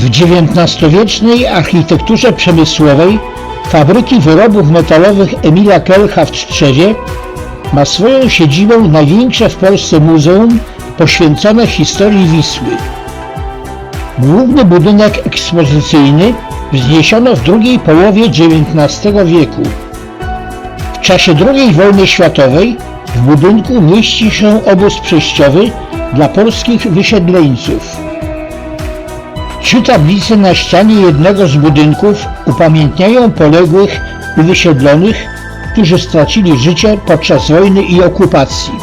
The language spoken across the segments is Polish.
W XIX-wiecznej architekturze przemysłowej fabryki wyrobów metalowych Emila Kelcha w Tczewie ma swoją siedzibę największe w Polsce muzeum poświęcone historii Wisły. Główny budynek ekspozycyjny wzniesiono w drugiej połowie XIX wieku. W czasie II wojny światowej w budynku mieści się obóz przejściowy dla polskich wysiedleńców. 3 tablice na ścianie jednego z budynków upamiętniają poległych i wysiedlonych, którzy stracili życie podczas wojny i okupacji.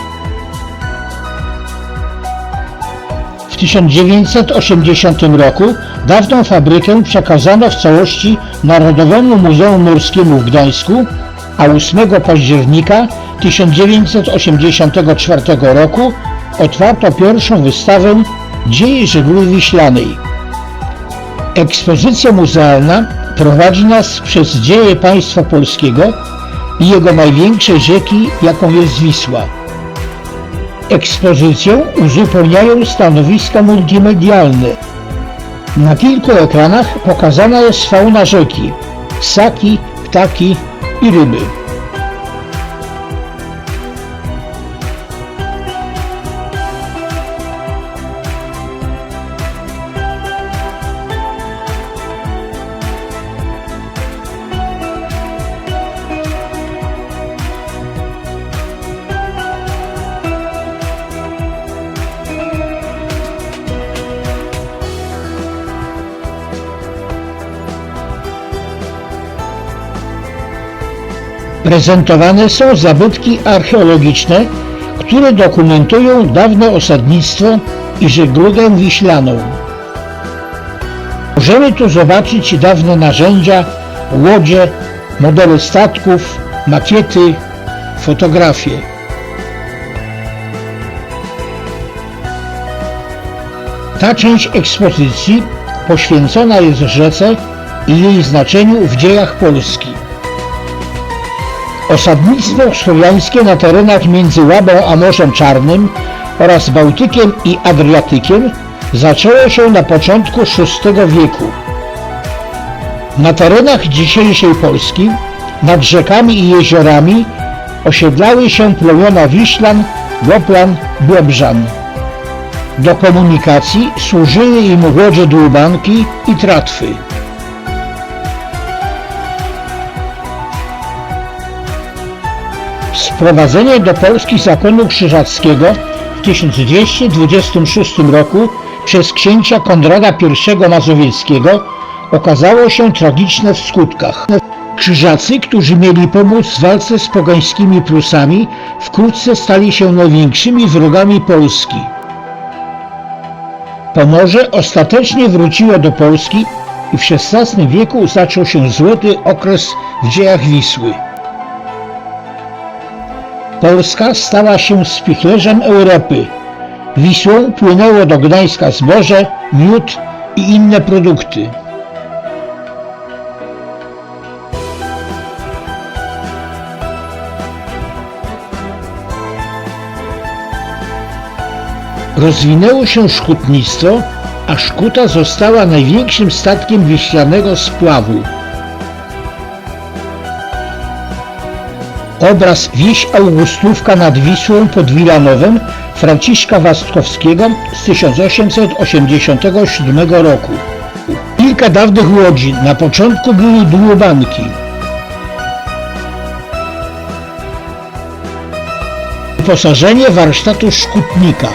W 1980 roku dawną fabrykę przekazano w całości Narodowemu Muzeum Morskiemu w Gdańsku, a 8 października 1984 roku otwarto pierwszą wystawę Dzieje żeglugi wiślanej. Ekspozycja muzealna prowadzi nas przez dzieje państwa polskiego i jego największej rzeki, jaką jest Wisła. Ekspozycję uzupełniają stanowiska multimedialne. Na kilku ekranach pokazana jest fauna rzeki, ssaki, ptaki i ryby. Prezentowane są zabytki archeologiczne, które dokumentują dawne osadnictwo i żeglugę wiślaną. Możemy tu zobaczyć dawne narzędzia, łodzie, modele statków, makiety, fotografie. Ta część ekspozycji poświęcona jest rzece i jej znaczeniu w dziejach Polski. Osadnictwo słowiańskie na terenach między Łabą a Morzem Czarnym oraz Bałtykiem i Adriatykiem zaczęło się na początku VI wieku. Na terenach dzisiejszej Polski, nad rzekami i jeziorami osiedlały się plemiona Wiślan, Goplan, Biebrzan. Do komunikacji służyły im łodzie dłubanki i tratwy. Wprowadzenie do Polski zakonu krzyżackiego w 1226 roku przez księcia Konrada I Mazowieckiego okazało się tragiczne w skutkach. Krzyżacy, którzy mieli pomóc w walce z pogańskimi Prusami, wkrótce stali się największymi wrogami Polski. Pomorze ostatecznie wróciło do Polski i w XVI wieku zaczął się złoty okres w dziejach Wisły. Polska stała się spichlerzem Europy. Wisłą płynęło do Gdańska zboże, miód i inne produkty. Rozwinęło się szkutnictwo, a szkuta została największym statkiem wiślanego spławu. Obraz Wieś Augustówka nad Wisłą pod Wilanowem Franciszka Wastkowskiego z 1887 roku. Kilka dawnych łodzi, na początku były dłubanki. Wyposażenie warsztatu szkutnika.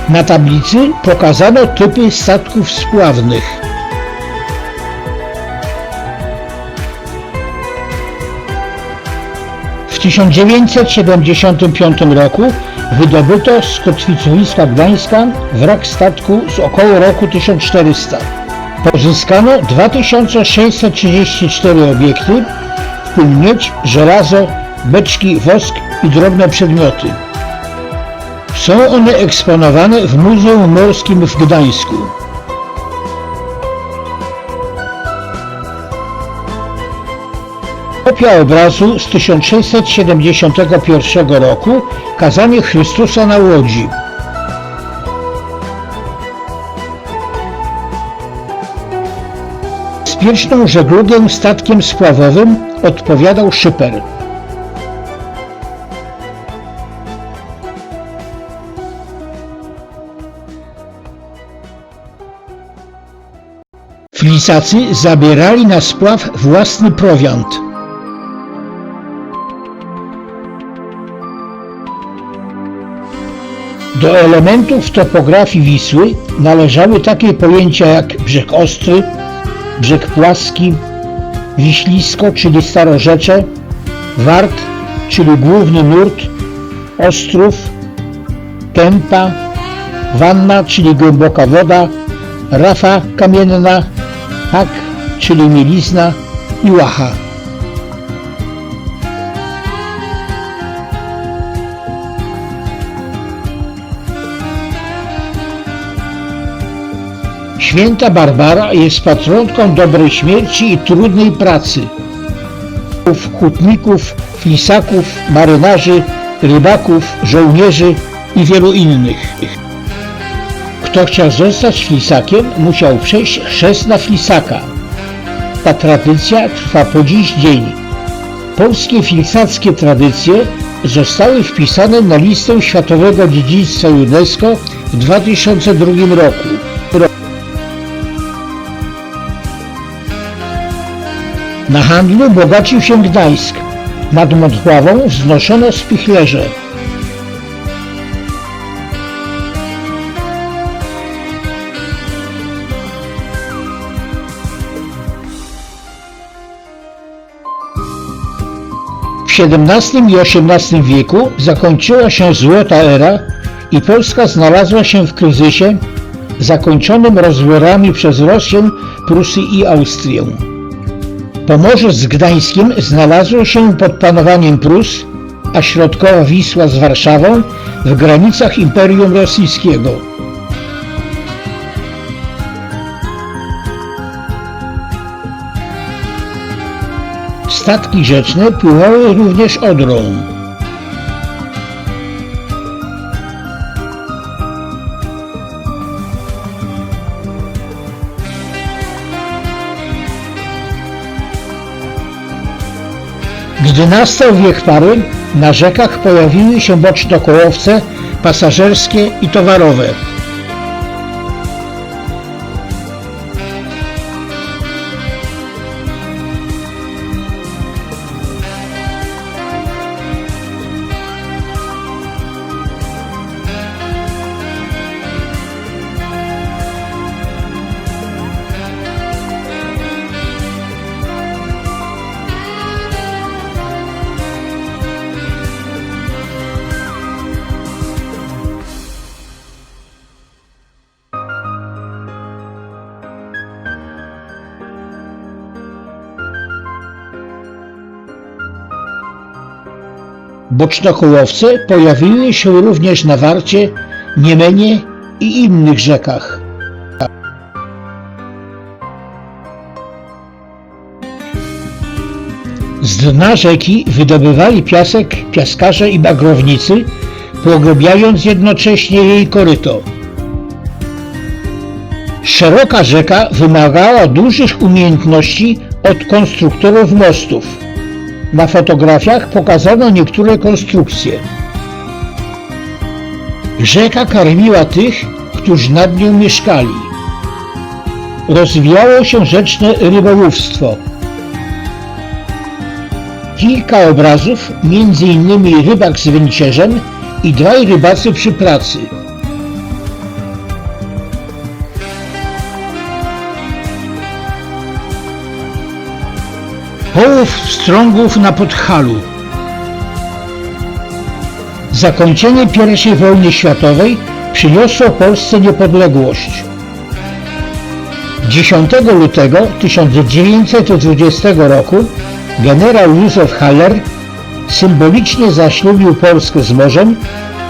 Na tablicy pokazano typy statków spławnych. W 1975 roku wydobyto z kotwicowiska Gdańska wrak statku z około roku 1400. Pozyskano 2634 obiekty, w tym miedź, żelazo, beczki, wosk i drobne przedmioty. Są one eksponowane w Muzeum Morskim w Gdańsku. Kopia obrazu z 1671 roku Kazanie Chrystusa na łodzi. bezpieczną żeglugę statkiem spławowym odpowiadał szyper. Flisacy zabierali na spław własny prowiant. Do elementów topografii Wisły należały takie pojęcia jak brzeg ostry, brzeg płaski, wiślisko, czyli starorzecze, wart, czyli główny nurt, ostrów, kępa, wanna, czyli głęboka woda, rafa kamienna, hak, czyli mielizna i łacha. Święta Barbara jest patronką dobrej śmierci i trudnej pracy. Hutników, flisaków, marynarzy, rybaków, żołnierzy i wielu innych. Kto chciał zostać flisakiem, musiał przejść chrzest na flisaka. Ta tradycja trwa po dziś dzień. Polskie flisackie tradycje zostały wpisane na listę Światowego Dziedzictwa UNESCO w 2002 roku. Na handlu bogacił się Gdańsk. Nad Motławą wznoszono spichlerze. W XVII i XVIII wieku zakończyła się złota era i Polska znalazła się w kryzysie zakończonym rozbiorami przez Rosję, Prusy i Austrię. Pomorze z Gdańskiem znalazło się pod panowaniem Prus, a środkowa Wisła z Warszawą w granicach Imperium Rosyjskiego. Statki rzeczne pływały również Odrą. Gdy nastał wiek pary, na rzekach pojawiły się bocznokołowce pasażerskie i towarowe. Bocznokołowce pojawiły się również na Warcie, Niemenie i innych rzekach. Z dna rzeki wydobywali piasek piaskarze i bagrownicy, pogłębiając jednocześnie jej koryto. Szeroka rzeka wymagała dużych umiejętności od konstruktorów mostów. Na fotografiach pokazano niektóre konstrukcje. Rzeka karmiła tych, którzy nad nią mieszkali. Rozwijało się rzeczne rybołówstwo. Kilka obrazów, m.in. rybak z węcierzem i dwaj rybacy przy pracy. Połów wstrągów na Podhalu. Zakończenie I wojny światowej przyniosło Polsce niepodległość. 10 lutego 1920 roku generał Józef Haller symbolicznie zaślubił Polskę z morzem,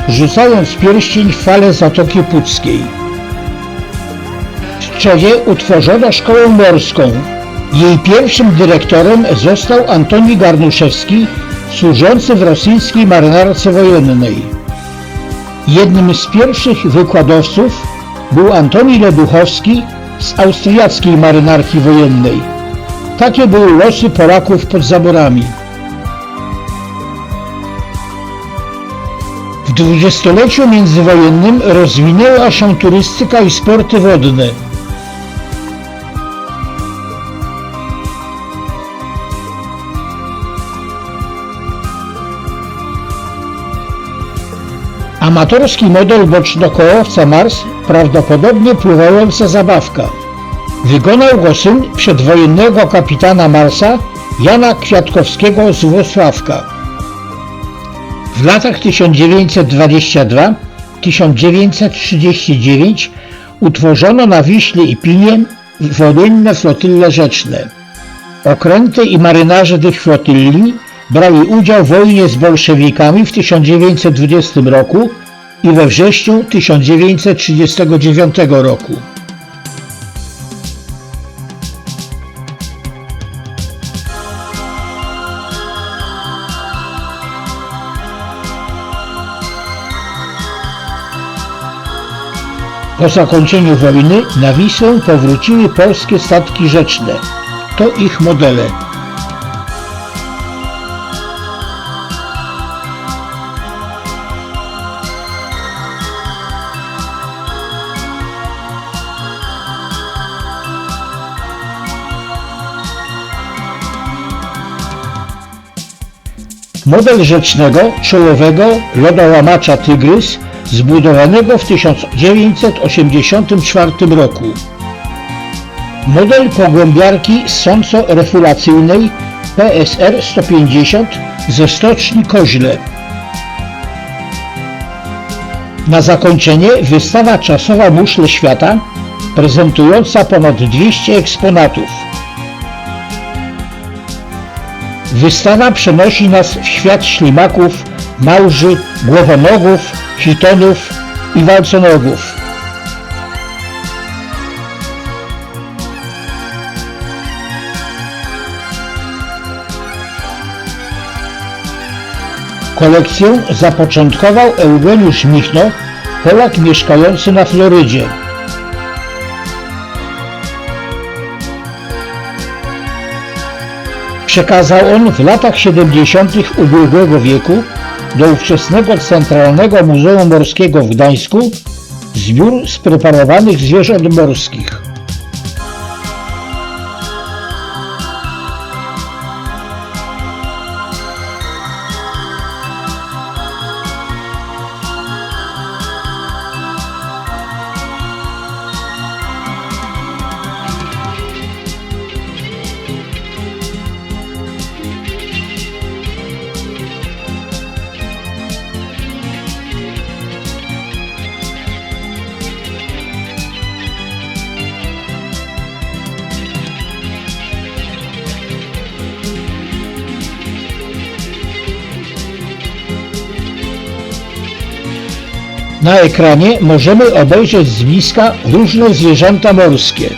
rzucając pierścień w fale Zatoki Puckiej. W Tczewie utworzono szkołę morską. Jej pierwszym dyrektorem został Antoni Garnuszewski, służący w rosyjskiej marynarce wojennej. Jednym z pierwszych wykładowców był Antoni Leduchowski z austriackiej marynarki wojennej. Takie były losy Polaków pod zaborami. W dwudziestoleciu międzywojennym rozwinęła się turystyka i sporty wodne. Amatorski model bocznokołowca Mars, prawdopodobnie pływająca zabawka. Wykonał go syn przedwojennego kapitana Marsa Jana Kwiatkowskiego z Włocławka. W latach 1922-1939 utworzono na Wiśle i Pinie wodenne flotylle rzeczne. Okręty i marynarze tych flotylli brali udział w wojnie z bolszewikami w 1920 roku i we wrześniu 1939 roku. Po zakończeniu wojny na Wisłę powróciły polskie statki rzeczne. To ich modele. Model rzecznego, czołowego lodołamacza Tygrys, zbudowanego w 1984 roku. Model pogłębiarki sąco-refulacyjnej PSR 150 ze stoczni Koźle. Na zakończenie wystawa czasowa Muszle Świata, prezentująca ponad 200 eksponatów. Wystawa przenosi nas w świat ślimaków, małży, głowonogów, chitonów i walconogów. Kolekcję zapoczątkował Eugeniusz Michno, Polak mieszkający na Florydzie. Przekazał on w latach 70. ubiegłego wieku do ówczesnego Centralnego Muzeum Morskiego w Gdańsku zbiór spreparowanych zwierząt morskich. Na ekranie możemy obejrzeć z bliska różne zwierzęta morskie.